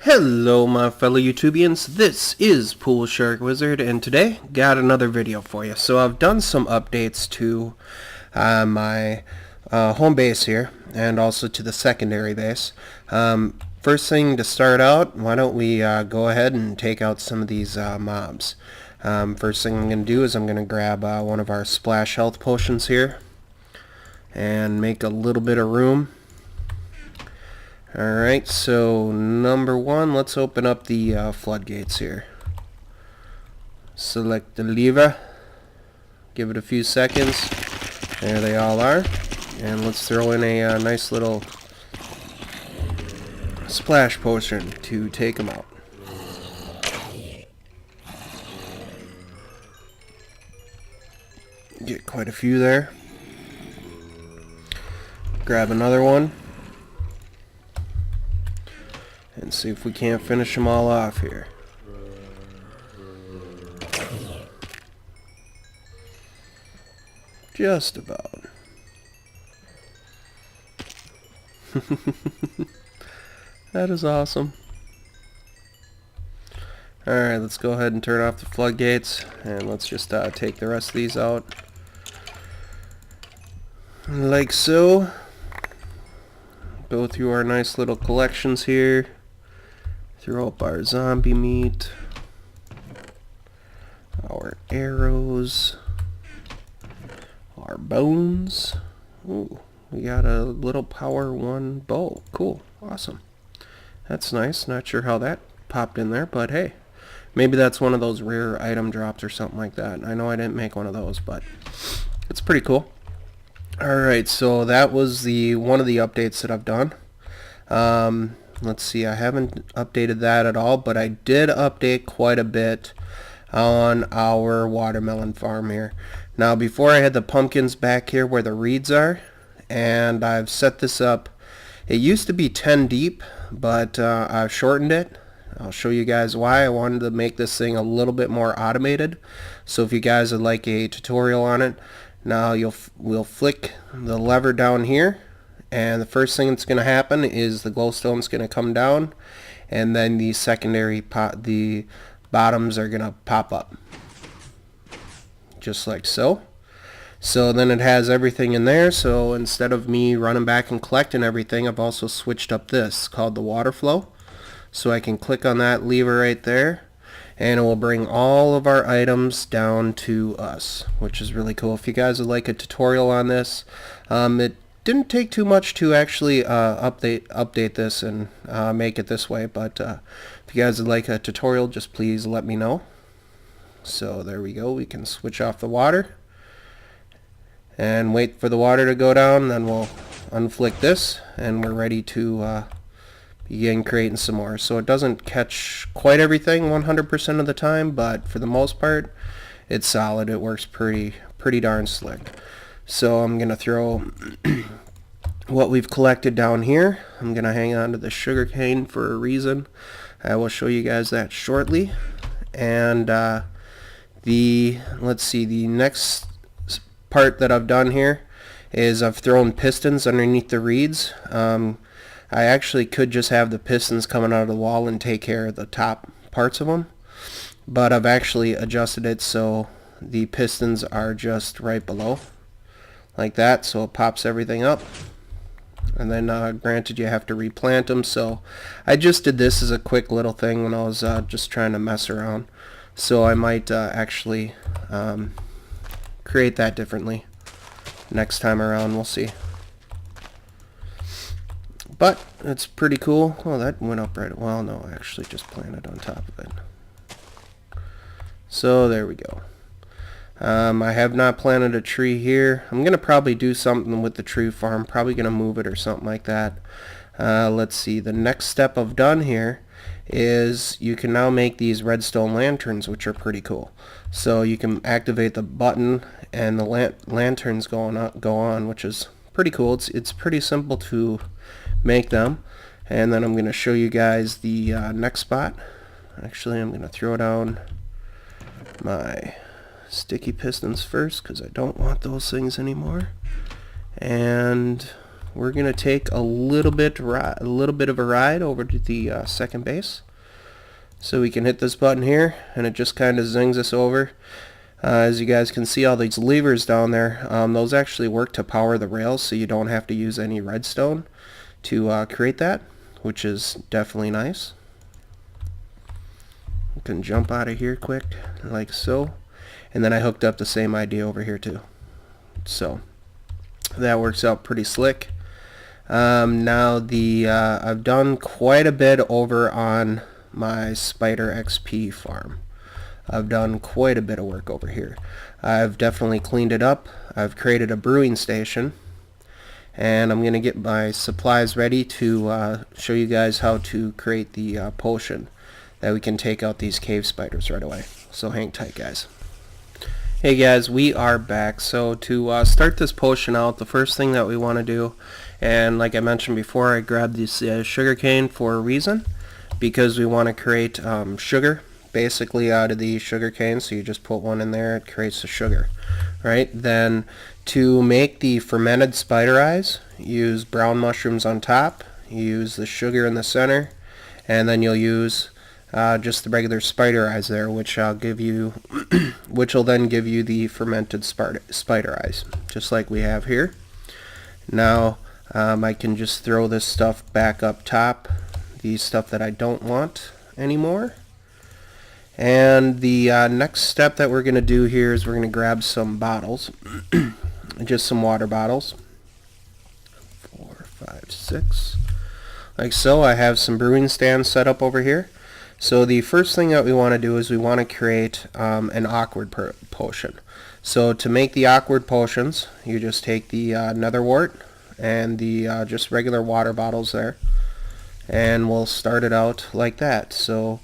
Hello my fellow YouTubians, this is PoolSharkWizard, and today got another video for you. So I've done some updates to my home base here, and also to the secondary base. First thing to start out, why don't we go ahead and take out some of these mobs. First thing I'm going to do is I'm going to grab one of our splash health potions here, and make a little bit of room. Alright, so number one, let's open up the floodgates here. Select the lever, give it a few seconds, there they all are, and let's throw in a nice little splash potion to take them out. Get quite a few there. Grab another one. And see if we can't finish them all off here. Just about. That is awesome. Alright, let's go ahead and turn off the floodgates, and let's just take the rest of these out. Like so. Go through our nice little collections here. Throw up our zombie meat, our arrows, our bones. Ooh, we got a little power 1 bow. Cool, awesome. That's nice. Not sure how that popped in there, but hey, maybe that's one of those rare item drops or something like that. I know I didn't make one of those, but it's pretty cool. Alright, so that was one of the updates that I've done. Let's see, I haven't updated that at all, but I did update quite a bit on our watermelon farm here. Now, before I had the pumpkins back here where the reeds are, and I've set this up. It used to be 10 deep, but I've shortened it. I'll show you guys why. I wanted to make this thing a little bit more automated. So if you guys would like a tutorial on it, now we'll flick the lever down here, and the first thing that's going to happen is the glowstone's going to come down, and then the secondary the bottoms are going to pop up, just like so. So then it has everything in there. So instead of me running back and collecting everything, I've also switched up this called the water flow. So I can click on that lever right there, and it will bring all of our items down to us, which is really cool. If you guys would like a tutorial on this, it didn't take too much to actually update this and make it this way, but if you guys would like a tutorial, just please let me know. So there we go. We can switch off the water and wait for the water to go down, then we'll unflick this, and we're ready to begin creating some more. So it doesn't catch quite everything 100% of the time, but for the most part it's solid. It works pretty darn slick. So I'm gonna throw what we've collected down here. I'm gonna hang on to the sugar cane for a reason. I will show you guys that shortly. And let's see, the next part that I've done here is I've thrown pistons underneath the reeds. I actually could just have the pistons coming out of the wall and take care of the top parts of them, but I've actually adjusted it so the pistons are just right below, like that, so it pops everything up. And then granted, you have to replant them, so I just did this as a quick little thing when I was just trying to mess around. So I might actually create that differently next time around. We'll see. But it's pretty cool. Oh, that went up right. Well, no, I actually just planted on top of it. So there we go. I have not planted a tree here. I'm gonna probably do something with the tree farm. Probably gonna move it or something like that. Let's see. The next step I've done here is you can now make these redstone lanterns, which are pretty cool. So you can activate the button and the lanterns go on, which is pretty cool. It's pretty simple to make them. And then I'm going to show you guys the next spot. Actually, I'm going to throw down my sticky pistons first because I don't want those things anymore. And we're going to take a little bit of a ride over to the second base. So we can hit this button here, and it just kind of zings us over. As you guys can see, all these levers down there, those actually work to power the rails, so you don't have to use any redstone to create that, which is definitely nice. You can jump out of here quick, like so. And then I hooked up the same idea over here too. So that works out pretty slick. Now I've done quite a bit over on my Spider XP farm. I've done quite a bit of work over here. I've definitely cleaned it up. I've created a brewing station, and I'm going to get my supplies ready to show you guys how to create the potion that we can take out these cave spiders right away. So hang tight, guys. Hey guys, we are back. So to start this potion out, the first thing that we want to do, and like I mentioned before, I grabbed this sugar cane for a reason, because we want to create sugar basically out of the sugar cane. So you just put one in there, it creates the sugar, right? Then to make the fermented spider eyes, use brown mushrooms on top, you use the sugar in the center, and then you'll use just the regular spider eyes there, which I'll give you, which will then give you the fermented spider eyes, just like we have here. Now I can just throw this stuff back up top, the stuff that I don't want anymore. And the next step that we're going to do here is we're going to grab some bottles, just some water bottles, 4, 5, 6, like so. I have some brewing stands set up over here. So the first thing that we want to do is we want to create an awkward potion. So to make the awkward potions, you just take the nether wart and the just regular water bottles there, and we'll start it out like that. So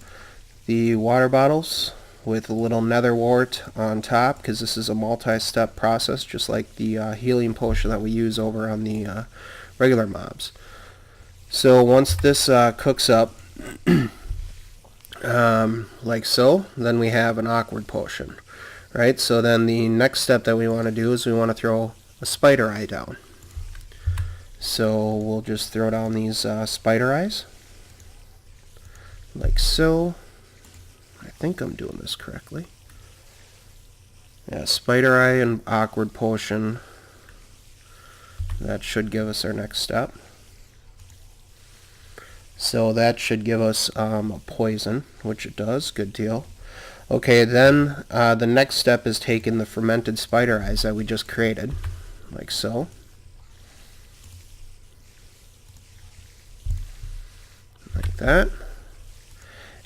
the water bottles with a little nether wart on top, because this is a multi-step process, just like the healing potion that we use over on the regular mobs. So once this cooks up like so, then we have an awkward potion, right? So then the next step that we want to do is we want to throw a spider eye down. So we'll just throw down these spider eyes like so. I think I'm doing this correctly. Yeah, spider eye and awkward potion. That should give us our next step. So that should give us a poison, which it does. Good deal. Okay, then the next step is taking the fermented spider eyes that we just created, like so. Like that.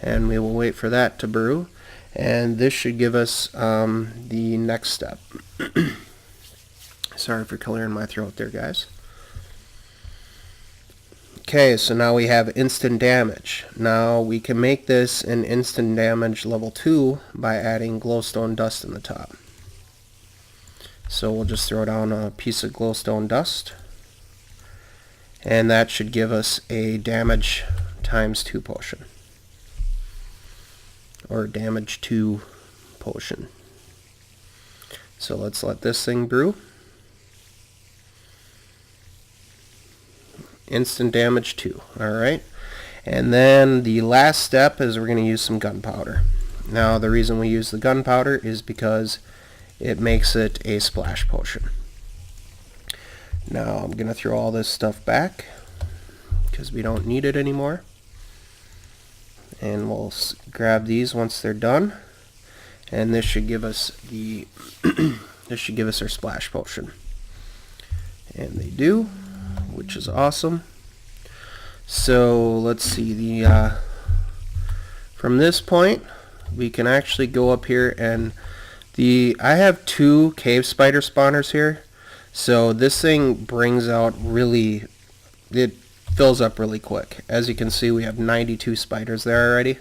And we will wait for that to brew. And this should give us the next step. Sorry for clearing my throat there, guys. Okay, so now we have instant damage. Now we can make this an instant damage level 2 by adding glowstone dust in the top. So we'll just throw down a piece of glowstone dust, and that should give us a damage ×2 potion, or damage 2 potion. So let's let this thing brew. Instant damage 2. Alright, and then the last step is we're going to use some gunpowder. Now the reason we use the gunpowder is because it makes it a splash potion. Now I'm going to throw all this stuff back because we don't need it anymore, and we'll grab these once they're done, and this should give us the this should give us our splash potion, and they do, which is awesome. So let's see, the from this point we can actually go up here, and I have 2 cave spider spawners here, so this thing brings out really, it fills up really quick. As you can see, we have 92 spiders there already,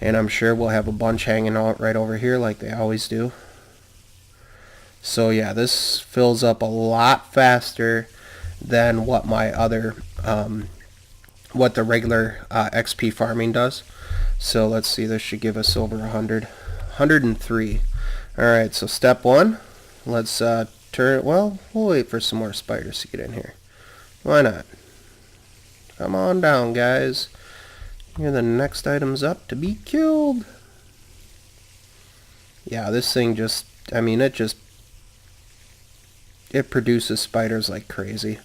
and I'm sure we'll have a bunch hanging out right over here like they always do. So yeah, this fills up a lot faster than what my other what the regular XP farming does. So let's see, this should give us over 103. Alright, so step 1, let's turn it, well, we'll wait for some more spiders to get in here. Why not? Come on down, guys. You're the next items up to be killed. Yeah, this thing just, I mean, it produces spiders like crazy.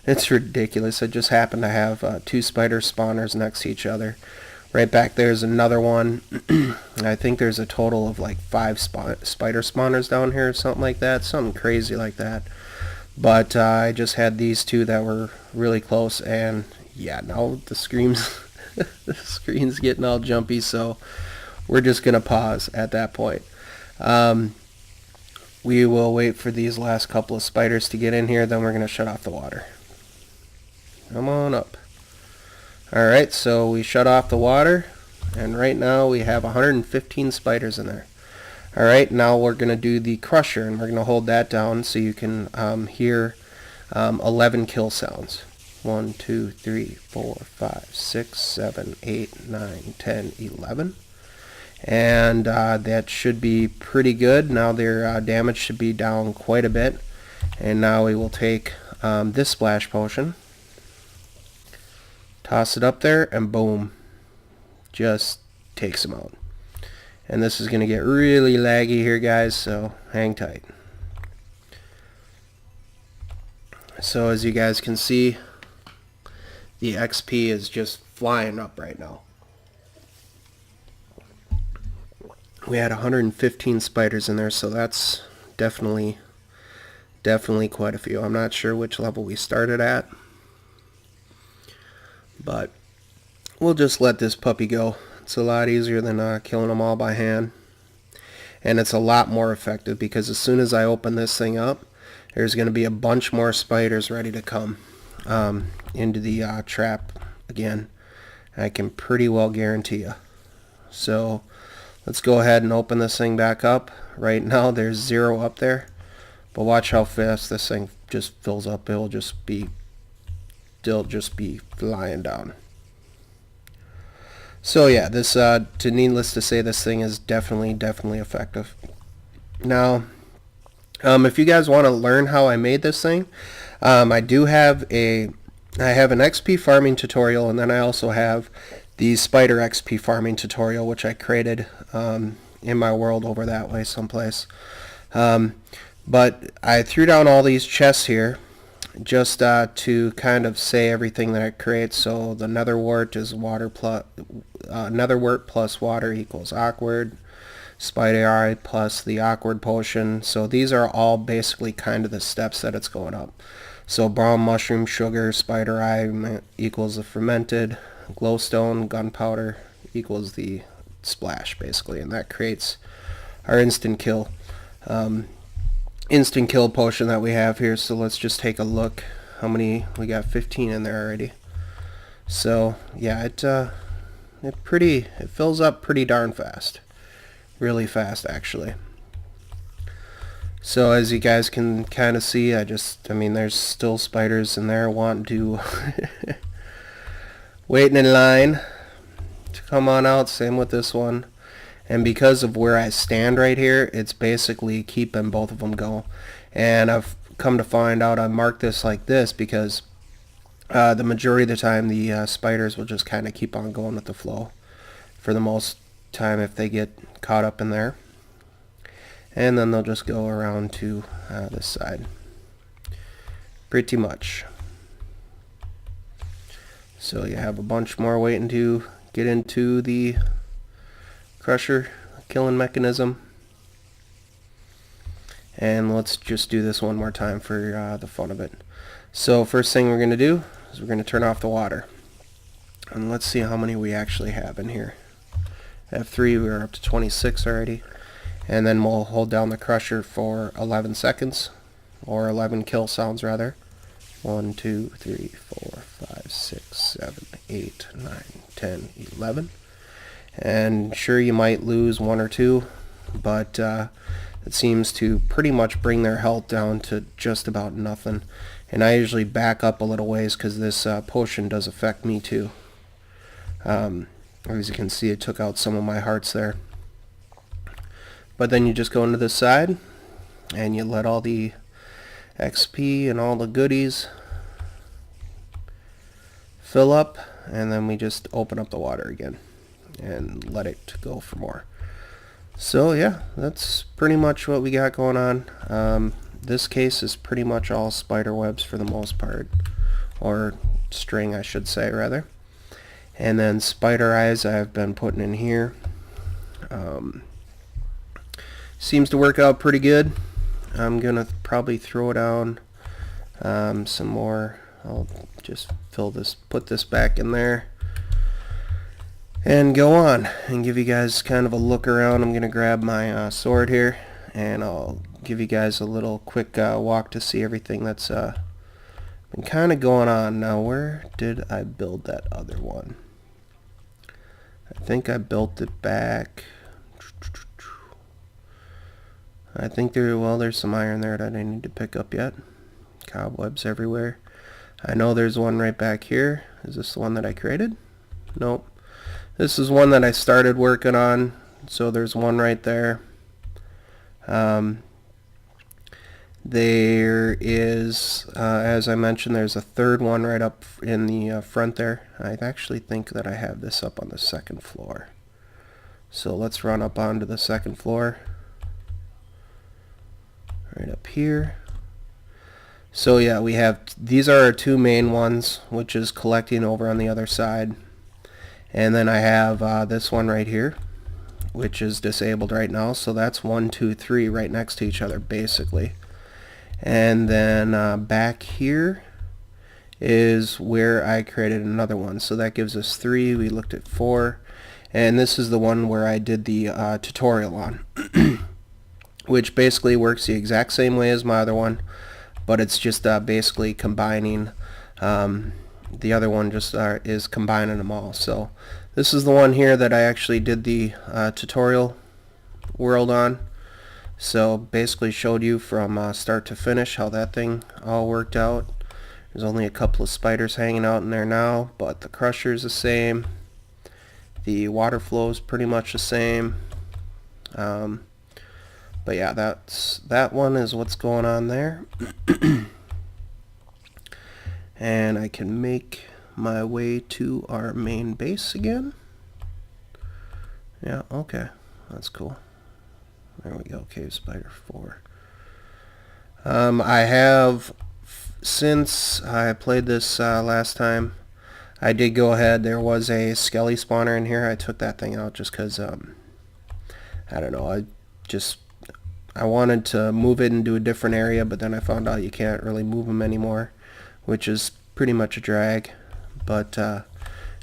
It's ridiculous. I just happen to have 2 spider spawners next to each other. Right back there's another one. I think there's a total of like 5 spider spawners down here, something like that. Something crazy like that. But I just had these 2 that were really close, and yeah, now the screen's the screen's getting all jumpy, so we're just gonna pause at that point. We will wait for these last couple of spiders to get in here, then we're gonna shut off the water. Come on up. Alright, so we shut off the water, and right now we have 115 spiders in there. Alright, now we're going to do the crusher, and we're going to hold that down so you can hear 11 kill sounds. 1, 2, 3, 4, 5, 6, 7, 8, 9, 10, 11. And that should be pretty good. Now their damage should be down quite a bit. And now we will take this splash potion, toss it up there, and boom, just takes them out. And this is going to get really laggy here, guys, so hang tight. So as you guys can see, the XP is just flying up right now. We had 115 spiders in there, so that's definitely quite a few. I'm not sure which level we started at, but we'll just let this puppy go. It's a lot easier than killing them all by hand, and it's a lot more effective because as soon as I open this thing up, there's going to be a bunch more spiders ready to come into the trap again. I can pretty well guarantee you. So let's go ahead and open this thing back up. Right now there's 0 up there, but watch how fast this thing just fills up. They'll just be flying down. So yeah, this needless to say, this thing is definitely effective. Now, if you guys want to learn how I made this thing, I have an XP farming tutorial, and then I also have the spider XP farming tutorial, which I created in my world over that way someplace. But I threw down all these chests here just to kind of say everything that it creates. So the nether wart is water plus nether wart plus water equals awkward. Spider eye plus the awkward potion. So these are all basically kind of the steps that it's going up. So brown mushroom sugar, spider eye equals the fermented, glowstone, gunpowder equals the splash, basically, and that creates our instant kill potion that we have here. So let's just take a look how many we got. 15 in there already. So yeah, it fills up pretty darn fast, really fast actually. So as you guys can kind of see, I mean there's still spiders in there wanting to waiting in line to come on out. Same with this one. And because of where I stand right here, it's basically keeping both of them going. And I've come to find out I marked this like this because the majority of the time the spiders will just kind of keep on going with the flow for the most time if they get caught up in there. And then they'll just go around to this side. Pretty much. So you have a bunch more waiting to get into the crusher killing mechanism. And let's just do this one more time for the fun of it. So first thing we're going to do is we're going to turn off the water. And let's see how many we actually have in here. I have 3, we're up to 26 already. And then we'll hold down the crusher for 11 seconds, or 11 kill sounds rather. 1, 2, 3, 4, 5, 6, 7, 8, 9, 10, 11. And sure, you might lose 1 or 2, but it seems to pretty much bring their health down to just about nothing. And I usually back up a little ways because this potion does affect me too. As you can see, it took out some of my hearts there. But then you just go into the side and you let all the XP and all the goodies fill up, and then we just open up the water again and let it go for more. So yeah, that's pretty much what we got going on. This case is pretty much all spider webs for the most part, or string I should say rather. And then spider eyes I've been putting in here. Seems to work out pretty good. I'm gonna probably throw down some more. I'll just put this back in there and go on and give you guys kind of a look around. I'm gonna grab my sword here and I'll give you guys a little quick walk to see everything that's been kind of going on. Now, where did I build that other one? I think I built it back. I think there's some iron there that I need to pick up yet. Cobwebs everywhere. I know there's one right back here. Is this the one that I created? Nope. This is one that I started working on. So there's one right there. There is, as I mentioned, there's a third one right up in the front there. I actually think that I have this up on the second floor. So let's run up onto the second floor. Right up here. So yeah, we have, these are our two main ones, which is collecting over on the other side. And then I have this one right here, which is disabled right now. So that's 1, 2, 3 right next to each other basically. And then back here is where I created another one. So that gives us 3. We looked at 4. And this is the one where I did the tutorial on. Which basically works the exact same way as my other one, but it's just basically combining, the other one just is combining them all. So this is the one here that I actually did the tutorial world on. So basically showed you from start to finish how that thing all worked out. There's only a couple of spiders hanging out in there now, but the crusher is the same. The water flow is pretty much the same. But yeah, that one is what's going on there. And I can make my way to our main base again. Yeah, okay. That's cool. There we go, Cave Spider 4. I have, since I played this last time, I did go ahead. There was a skelly spawner in here. I took that thing out just because, I don't know, I wanted to move it into a different area, but then I found out you can't really move them anymore, which is pretty much a drag. But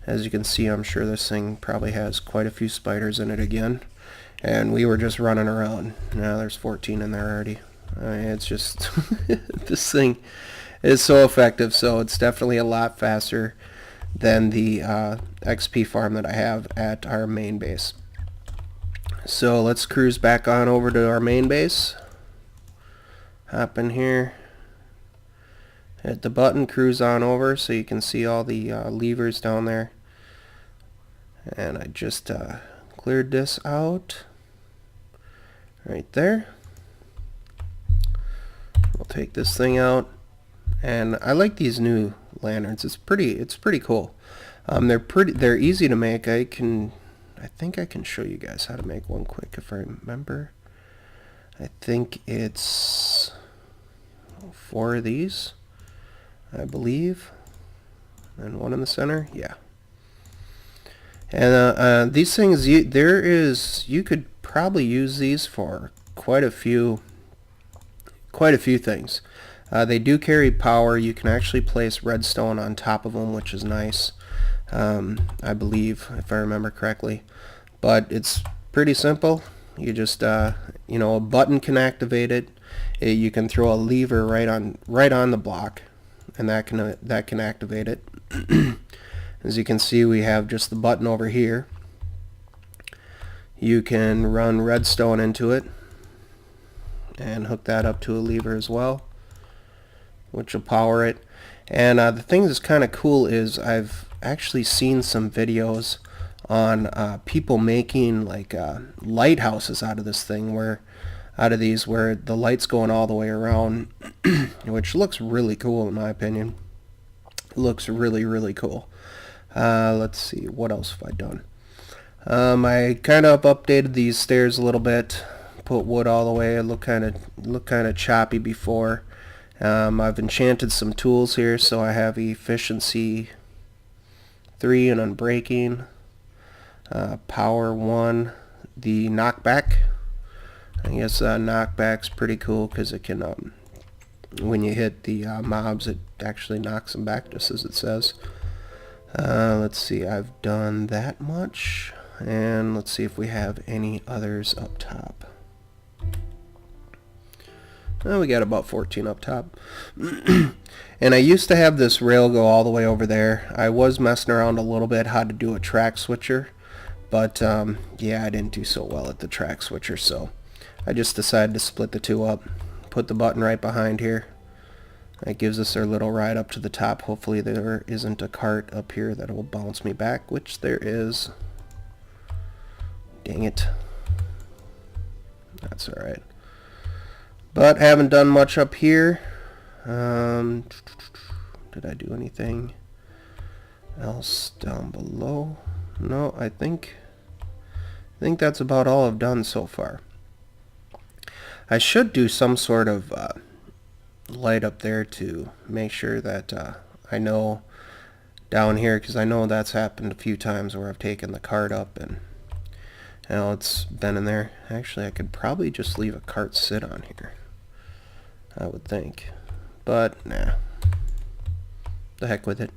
as you can see, I'm sure this thing probably has quite a few spiders in it again. And we were just running around. Now there's 14 in there already. It's just, this thing is so effective, so it's definitely a lot faster than the XP farm that I have at our main base. So let's cruise back on over to our main base. Hop in here. Hit the button, cruise on over so you can see all the levers down there. And I just cleared this out. Right there. We'll take this thing out. And I like these new lanterns. It's pretty cool. They're easy to make. I think I can show you guys how to make one quick if I remember. I think it's 4 of these, I believe, and one in the center. Yeah. And these things, you could probably use these for quite a few things. They do carry power. You can actually place redstone on top of them, which is nice. I believe, if I remember correctly. But it's pretty simple. You just, a button can activate it. You can throw a lever right on the block, and that can activate it. As you can see, we have just the button over here. You can run redstone into it and hook that up to a lever as well, which will power it. And the thing that's kind of cool is I've actually seen some videos on people making like lighthouses out of this thing, where the light's going all the way around, which looks really cool in my opinion. It looks really, really cool. Let's see, what else have I done? I kind of updated these stairs a little bit, put wood all the way. It looked kind of choppy before. I've enchanted some tools here, so I have efficiency 3 and unbreaking, power 1, the knockback. I guess knockback's pretty cool because it can, when you hit the mobs, it actually knocks them back, just as it says. Let's see, I've done that much, and let's see if we have any others up top. Well, we got about 14 up top. And I used to have this rail go all the way over there. I was messing around a little bit how to do a track switcher, but yeah, I didn't do so well at the track switcher, so I just decided to split the two up, put the button right behind here. That gives us our little ride up to the top. Hopefully there isn't a cart up here that will bounce me back, which there is. Dang it. That's alright. But haven't done much up here. Did I do anything else down below? No, I think that's about all I've done so far. I should do some sort of light up there to make sure that I know down here, because I know that's happened a few times where I've taken the cart up and it's been in there. Actually, I could probably just leave a cart sit on here, I would think, but nah, the heck with it.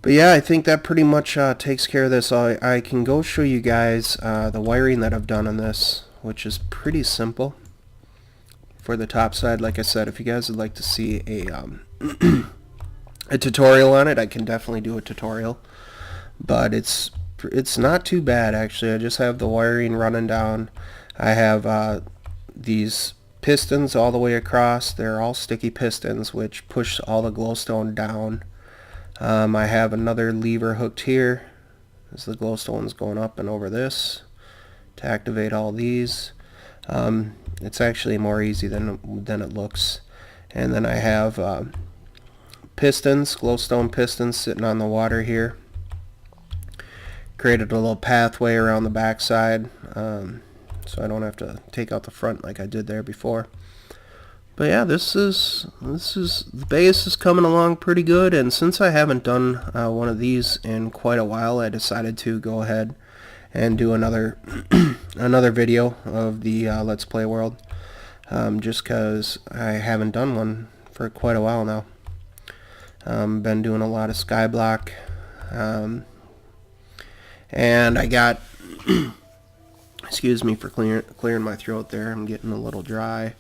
But yeah, I think that pretty much takes care of this. I can go show you guys the wiring that I've done on this, which is pretty simple. For the top side, like I said, if you guys would like to see a a tutorial on it, I can definitely do a tutorial. But it's not too bad, actually. I just have the wiring running down. I have these pistons all the way across. They're all sticky pistons, which push all the glowstone down. I have another lever hooked here as the glowstone's going up and over this to activate all these. It's actually more easy than it looks. And then I have pistons, glowstone pistons sitting on the water here. Created a little pathway around the back side, so I don't have to take out the front like I did there before. But yeah, the base is coming along pretty good, and since I haven't done one of these in quite a while, I decided to go ahead and do another another video of the Let's Play world, just because I haven't done one for quite a while now. Been doing a lot of Skyblock, and I got excuse me for clearing my throat there, I'm getting a little dry.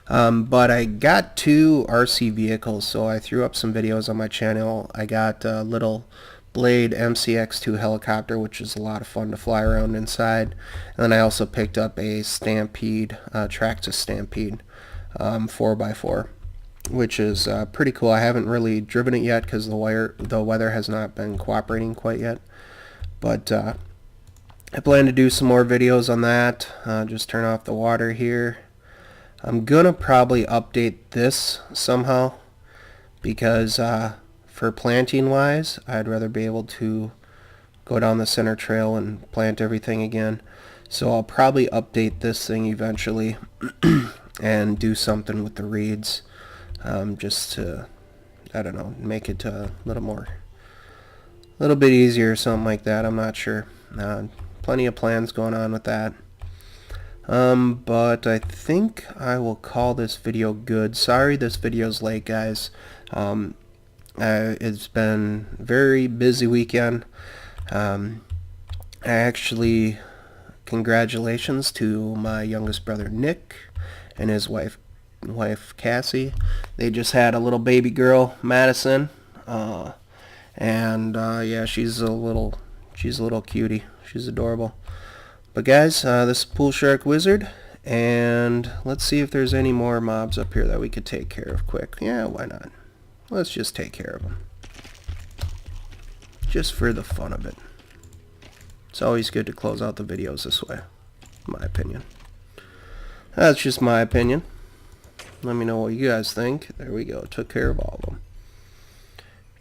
But I got 2 RC vehicles, so I threw up some videos on my channel. I got a little Blade MCX2 helicopter, which is a lot of fun to fly around inside. And then I also picked up a Stampede, Traxxas Stampede 4x4, which is pretty cool. I haven't really driven it yet because the weather has not been cooperating quite yet. But I plan to do some more videos on that. Just turn off the water here. I'm gonna probably update this somehow, because for planting wise, I'd rather be able to go down the center trail and plant everything again. So I'll probably update this thing eventually and do something with the reeds, just to, I don't know, make it a little bit easier or something like that. I'm not sure. Plenty of plans going on with that. But I think I will call this video good. Sorry this video's late, guys. It's been a very busy weekend. Actually, congratulations to my youngest brother Nick and his wife Cassie. They just had a little baby girl, Madison, and yeah, she's a little cutie. She's adorable. But guys, this is PoolSharkWizard, and let's see if there's any more mobs up here that we could take care of quick. Yeah, why not? Let's just take care of them. Just for the fun of it. It's always good to close out the videos this way, in my opinion. That's just my opinion. Let me know what you guys think. There we go. Took care of all of them.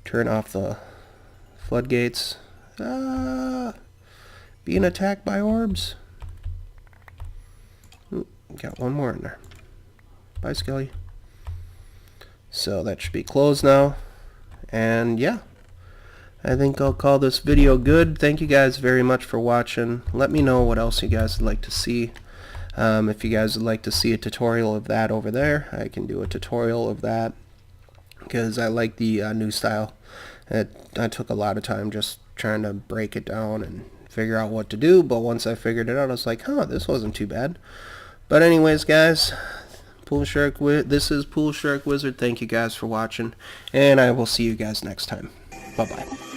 Turn off the floodgates. Being attacked by orbs. Ooh, got one more in there. Bye, Skelly. So that should be closed now. And yeah, I think I'll call this video good. Thank you guys very much for watching. Let me know what else you guys would like to see. If you guys would like to see a tutorial of that over there, I can do a tutorial of that, because I like the new style. I took a lot of time just trying to break it down and figure out what to do, but once I figured it out, I was like, huh, this wasn't too bad. But anyways, guys, this is PoolSharkWizard. Thank you guys for watching, and I will see you guys next time. Bye-bye.